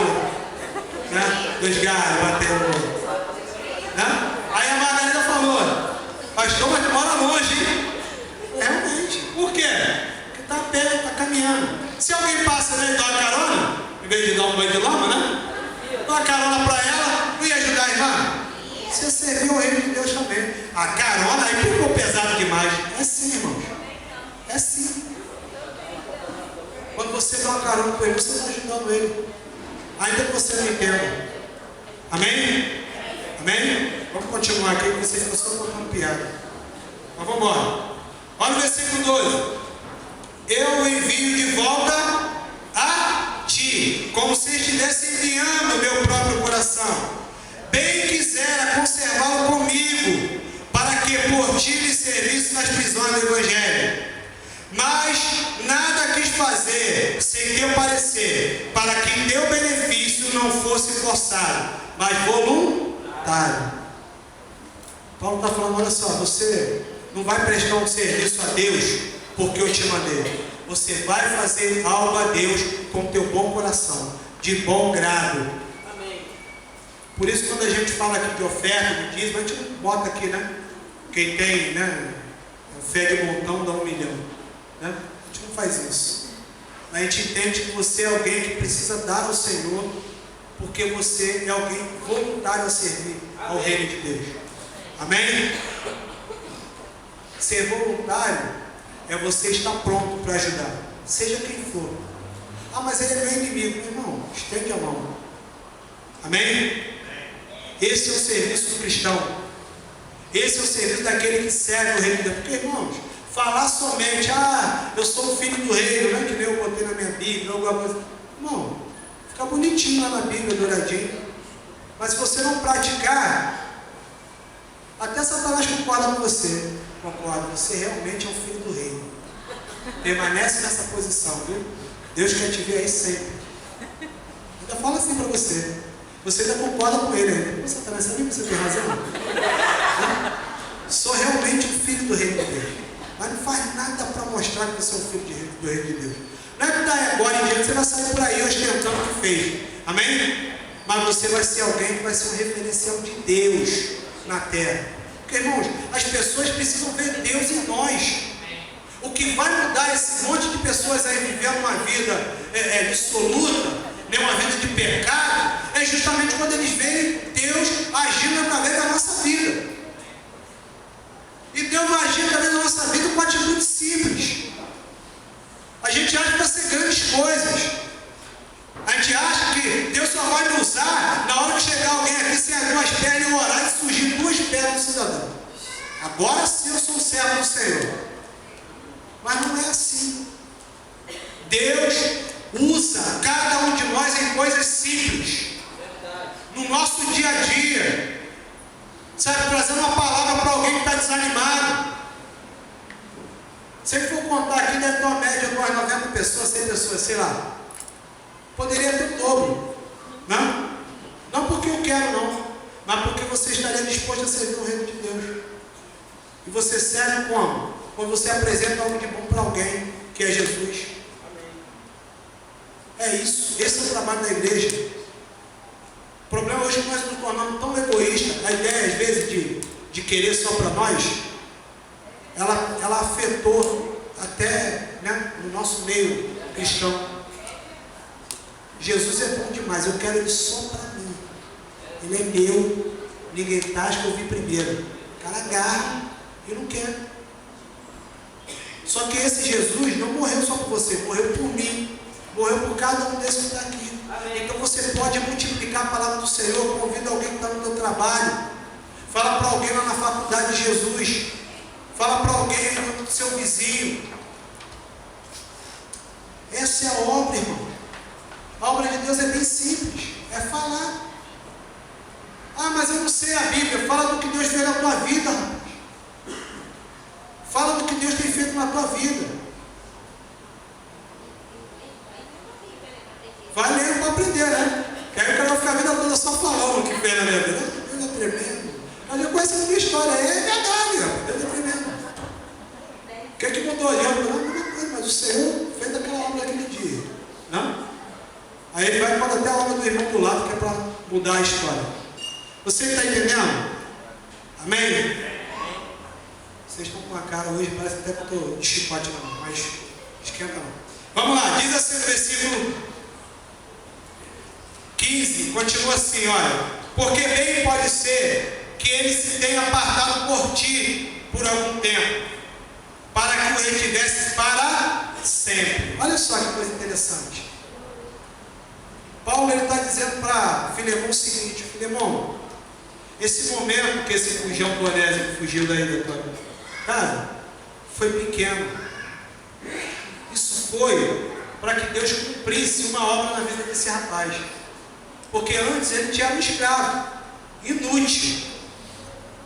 dos galhos batendo. Né? Aí a Margarida falou: pastor, mas mora longe, hein? Realmente. Por quê? Porque está a pé, está caminhando. Se alguém passa e dá uma carona, em vez de dar um banho de lama, né? Dá uma carona para ela, não ia ajudar a irmã? Você serviu o reino de Deus também. A carona aí ficou pesado demais. É sim, irmãos. É assim. Quando você dá uma carona com ele, você está ajudando ele. Ainda que você não entenda. Amém? Amém? Vamos continuar aqui, porque vocês estão só contando piada. Mas vamos embora. Olha o versículo 12. Eu o envio de volta a ti, como se estivesse enviando meu próprio coração. Bem quisera conservá-lo comigo, para que por ti lhe servisse nas prisões do Evangelho. Mas nada quis fazer sem teu parecer, para que teu benefício não fosse forçado, mas voluntário. Paulo está falando, olha só, você não vai prestar um serviço a Deus porque eu te mandei. Você vai fazer algo a Deus com teu bom coração, de bom grado. Amém. Por isso, quando a gente fala aqui de oferta, de dízimo, a gente não bota aqui, né? Quem tem, né? Fé de montão dá 1 milhão. Né? A gente não faz isso. A gente entende que você é alguém que precisa dar ao Senhor, porque você é alguém voluntário a servir ao reino de Deus. Amém? Ser voluntário é você estar pronto para ajudar, seja quem for. Ah, mas ele é meu inimigo. Meu irmão, estende a mão. Amém? Esse é o serviço do cristão. Esse é o serviço daquele que serve o reino de Deus. Porque, irmãos, falar somente, eu sou o filho do reino, não é que nem eu botei na minha Bíblia, alguma coisa. Irmão, fica bonitinho lá na Bíblia, douradinho. Mas se você não praticar, até Satanás concorda com você. Concorda, você realmente é um filho do reino. Permanece nessa posição, viu? Deus quer te ver aí sempre. Ainda fala assim para você. Você ainda concorda com ele ainda. Pô, Satanás, sabe que você tem razão? Sou realmente um filho do reino de Deus. Mas não faz nada para mostrar que você é um filho do reino de Deus. Não é que daí agora em diante você vai sair por aí ostentando o que fez. Amém? Mas você vai ser alguém que vai ser um referencial de Deus na terra. Porque, irmãos, as pessoas precisam ver Deus em nós. O que vai mudar esse monte de pessoas aí vivendo uma vida dissoluta, uma vida de pecado, é justamente quando eles veem Deus agindo através da nossa vida. E Deus vai agir através da nossa vida com atitudes simples. A gente acha que vai ser grandes coisas. A gente acha que Deus só vai me usar na hora que chegar alguém aqui sem as duas pernas e orar e surgir 2 pernas do cidadão. Agora sim eu sou um servo do Senhor. Mas não é assim. Deus usa cada um de nós em coisas simples. No nosso dia a dia. Sabe, trazendo uma palavra para alguém que está desanimado. Se ele for contar aqui, deve ter uma média de umas 90 pessoas, 100 pessoas, sei lá. Poderia ter o dobro. Não? Não porque eu quero, não. Mas porque você estaria disposto a servir o reino de Deus. E você serve como? Quando você apresenta algo de bom para alguém, que é Jesus. É isso. Esse é o trabalho da igreja. O problema hoje é que nós nos tornamos tão egoístas. A ideia, às vezes, de querer só para nós, ela afetou até, né, no nosso meio cristão. Jesus é bom demais, eu quero ele só para mim. Ele é meu, ninguém tasca, eu vi primeiro. O cara agarra e não quer. Só que esse Jesus não morreu só por você, morreu por mim, morreu por cada um desses que está aqui. Então você pode multiplicar a palavra do Senhor, convida alguém que está no teu trabalho, fala para alguém lá na faculdade de Jesus, fala para alguém do seu vizinho. Essa é a obra, irmão. A obra de Deus é bem simples, é falar. Ah, mas eu não sei a Bíblia. Fala do que Deus fez na tua vida, rapaz. Fala do que Deus tem feito na tua vida. Vai lendo para aprender, né? Que aí eu quero ficar a vida toda só falando o que fez na minha vida. Deus é tremendo. Mas eu conheço a minha história, é verdade, rapaz. Deus é tremendo. O que é que mudou? Mas o Senhor fez aquela obra naquele dia. Não? Aí ele vai para até a obra do irmão do lado, que é para mudar a história. Você está entendendo? Amém? Vocês estão com uma cara hoje, parece até que eu estou de chicote na mão, mas esquenta não. Vamos lá, diz assim no versículo 15, continua assim, olha. Porque bem pode ser que ele se tenha apartado por ti por algum tempo, para que o retivesse para sempre. Olha só que coisa interessante. Paulo está dizendo para Filemão o seguinte: Filemão, esse momento que esse fugião do Onésimo fugiu daí da tua casa foi pequeno. Isso foi para que Deus cumprisse uma obra na vida desse rapaz. Porque antes ele tinha um escravo, inútil.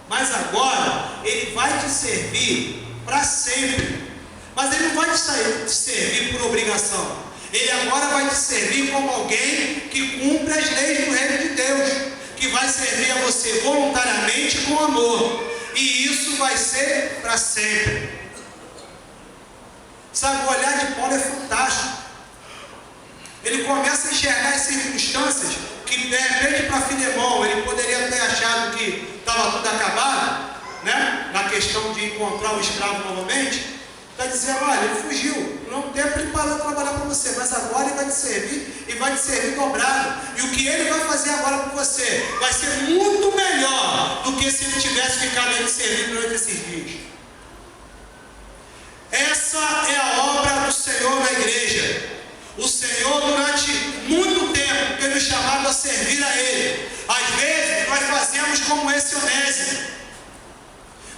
Mas agora ele vai te servir para sempre. Mas ele não vai te servir por obrigação. Ele agora vai te servir como alguém que cumpre as leis do reino de Deus, que vai servir a você voluntariamente com amor. E isso vai ser para sempre. Sabe, o olhar de Paulo é fantástico. Ele começa a enxergar as circunstâncias que, de repente, para Filemão, ele poderia ter achado que estava tudo acabado, né? Na questão de encontrar o escravo novamente. Está dizendo: olha, ele fugiu, não tem tempo, ele parou de trabalhar para você, mas agora ele vai te servir e vai te servir dobrado. E o que ele vai fazer agora por você vai ser muito melhor do que se ele tivesse ficado aí te servindo durante esses dias. Essa é a obra do Senhor na igreja. O Senhor, durante muito tempo, tem nos chamado a servir a Ele. Às vezes, nós fazemos como esse Onésimo.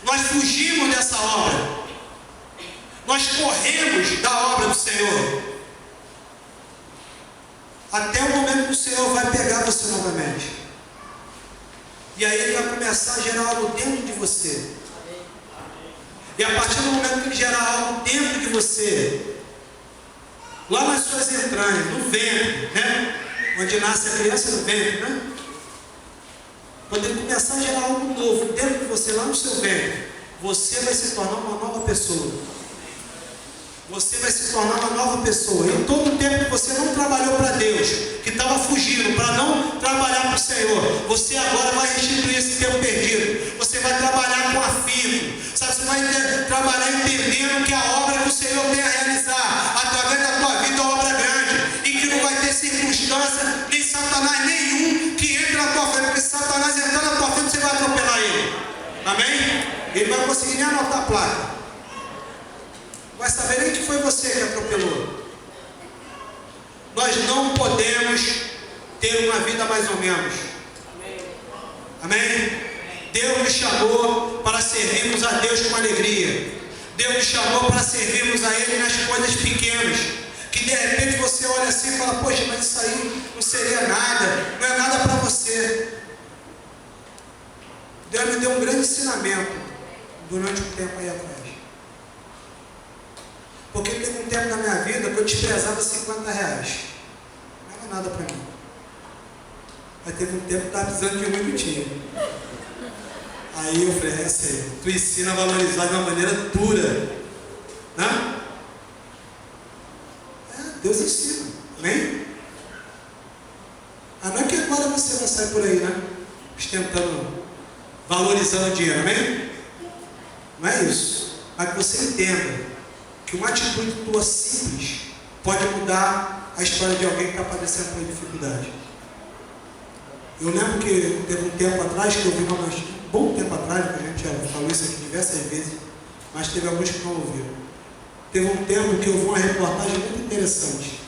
Nós fugimos dessa obra. Nós corremos da obra do Senhor. Até o momento que o Senhor vai pegar você novamente. E aí Ele vai começar a gerar algo dentro de você. E a partir do momento que Ele gerar algo dentro de você, lá nas suas entranhas, no ventre, né? Onde nasce a criança, no ventre, né? Quando Ele começar a gerar algo novo dentro de você, lá no seu ventre, você vai se tornar uma nova pessoa. Você vai se tornar uma nova pessoa. E todo o tempo que você não trabalhou para Deus, que estava fugindo, para não trabalhar para o Senhor, você agora vai restituir esse tempo perdido. Você vai trabalhar com afinco. Sabe, você vai trabalhar entendendo que a obra que o Senhor tem a realizar através da tua vida é uma obra grande. E que não vai ter circunstância, nem Satanás nenhum que entre na tua frente. Porque se Satanás entrar na tua frente, você vai atropelar ele. Amém? Ele não vai conseguir nem anotar a placa. Vai saber nem que foi você que atropelou. Nós não podemos ter uma vida mais ou menos. Amém? Deus nos chamou para servirmos a Deus com alegria. Deus nos chamou para servirmos a Ele nas coisas pequenas. Que de repente você olha assim e fala: poxa, mas isso aí não seria nada, não é nada para você. Deus me deu um grande ensinamento durante um tempo aí atrás. Porque teve um tempo na minha vida que eu desprezava R$50. Não era nada para mim. Mas teve um tempo que estava precisando de muito dinheiro. Aí eu falei: Senhor, tu ensina a valorizar de uma maneira dura. Né? Deus ensina. Amém? Não é que agora você vai sair por aí, né? Tentando, valorizando o dinheiro. Amém? Não é isso. Mas que você entenda que uma atitude tua simples pode mudar a história de alguém que está padecendo por dificuldade. Eu lembro que teve um tempo atrás que eu vi um bom tempo atrás, que a gente já falou isso aqui diversas vezes, mas teve alguns que não ouviram. Teve um tempo que eu vi uma reportagem muito interessante,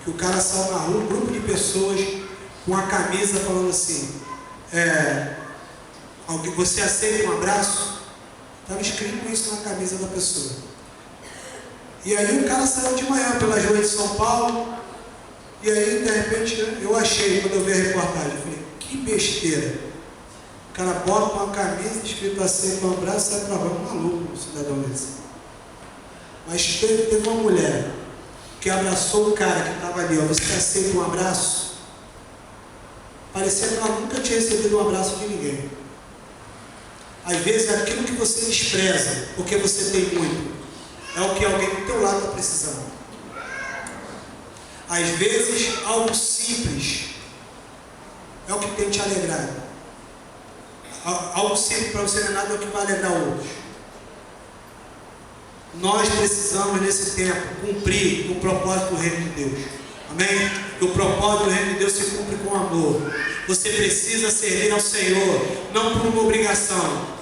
que o cara saiu na rua, um grupo de pessoas com a camisa falando assim: você aceita um abraço? Estava escrito isso na camisa da pessoa. E aí o cara saiu de manhã pelas ruas de São Paulo, e aí de repente eu achei, quando eu vi a reportagem, eu falei: que besteira. O cara bota uma camisa escrito assim, com um abraço, sai para rua, maluco, um cidadão desse. Mas teve uma mulher que abraçou o cara que estava ali: você aceita um abraço? Parecia que ela nunca tinha recebido um abraço de ninguém. Às vezes aquilo que você despreza, porque você tem muito, é o que alguém do teu lado está precisando. Às vezes, algo simples é o que tem te alegrado. Algo simples para você não é nada, é o que vai alegrar outros. Nós precisamos, nesse tempo, cumprir o propósito do reino de Deus. Amém? E o propósito do reino de Deus se cumpre com amor. Você precisa servir ao Senhor, não por uma obrigação.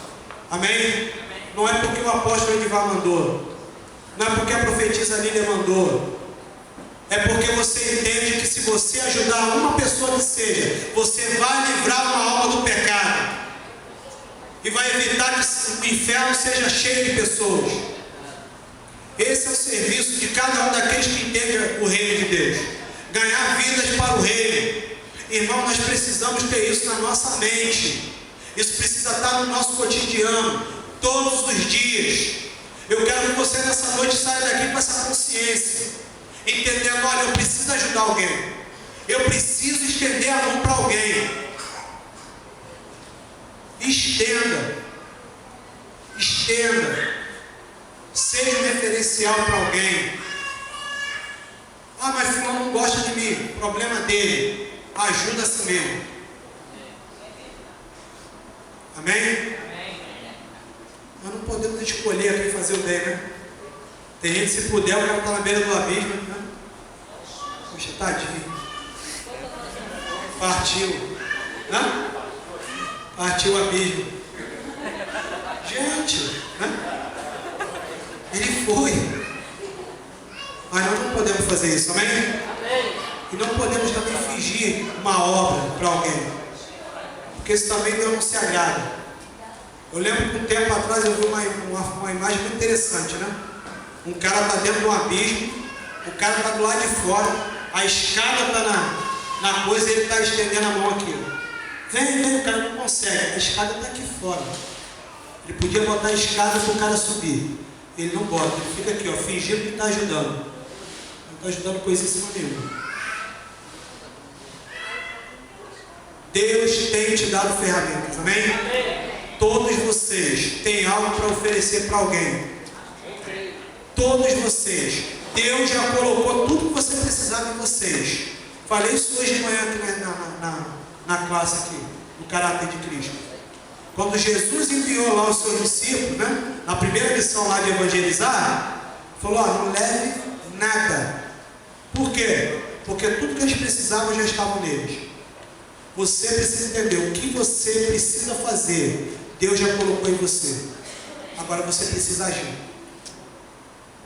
Amém? Não é porque o apóstolo Edivar mandou. Não é porque a profetisa Lília mandou. É porque você entende que se você ajudar uma pessoa que seja, você vai livrar uma alma do pecado. E vai evitar que o inferno seja cheio de pessoas. Esse é o serviço de cada um daqueles que entendem o reino de Deus. Ganhar vidas para o reino. Irmão, nós precisamos ter isso na nossa mente. Isso precisa estar no nosso cotidiano, todos os dias. Eu quero que você nessa noite saia daqui com essa consciência, entendendo, olha, eu preciso ajudar alguém. Eu preciso estender a mão para alguém. Estenda. Seja um referencial para alguém. Ah, mas fulano não gosta de mim. Problema dele. Ajuda a si mesmo. Amém? Nós não podemos escolher aqui fazer o bem, né? Tem gente, se puder, o cara está na beira do abismo, né? Poxa, tadinho. Partiu. Né? Partiu o abismo. Gente, né? Ele foi. Mas nós não podemos fazer isso, amém? E não podemos também fingir uma obra para alguém, porque isso também Deus não se agrada. Eu lembro que um tempo atrás eu vi uma imagem muito interessante, né? Um cara está dentro de um abismo, o cara está do lado de fora, a escada está na coisa e ele está estendendo a mão aqui. Vem, o cara não consegue, a escada está aqui fora. Ele podia botar a escada para o cara subir. Ele não bota, ele fica aqui, ó, fingindo que está ajudando. Não está ajudando coisíssima nenhuma. Deus tem te dado ferramentas, amém? Todos vocês têm algo para oferecer para alguém. Todos vocês. Deus já colocou tudo que você precisava em vocês. Falei isso hoje de manhã aqui na classe aqui, no caráter de Cristo. Quando Jesus enviou lá os seus discípulos, né, na primeira missão lá de evangelizar, falou, ó, não leve nada. Por quê? Porque tudo que eles precisavam já estava neles. Você precisa entender o que você precisa fazer. Deus já colocou em você. Agora você precisa agir.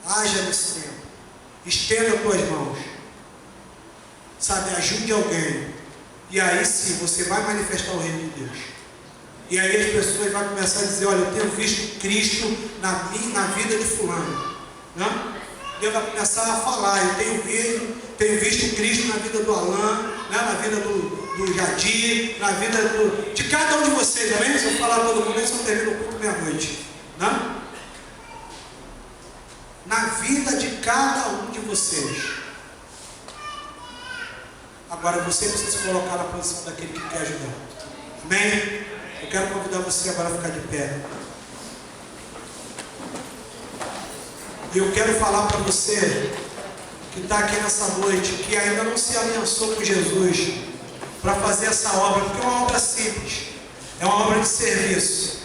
Haja nesse tempo. Estenda as tuas mãos. Sabe, ajude alguém. E aí sim, você vai manifestar o reino de Deus. E aí as pessoas vão começar a dizer, olha, eu tenho visto Cristo na vida de fulano. Né? Deus vai começar a falar, eu tenho visto Cristo na vida do Alan, né? Na vida do Jadir, na vida de cada um de vocês, amém? Se eu falar todo mundo, isso eu termino o culto meia-noite. Né? Na vida de cada um de vocês. Agora você precisa se colocar na posição daquele que quer ajudar. Amém? Eu quero convidar você agora a ficar de pé. E eu quero falar para você que está aqui nessa noite, que ainda não se aliançou com Jesus para fazer essa obra, porque é uma obra simples, é uma obra de serviço.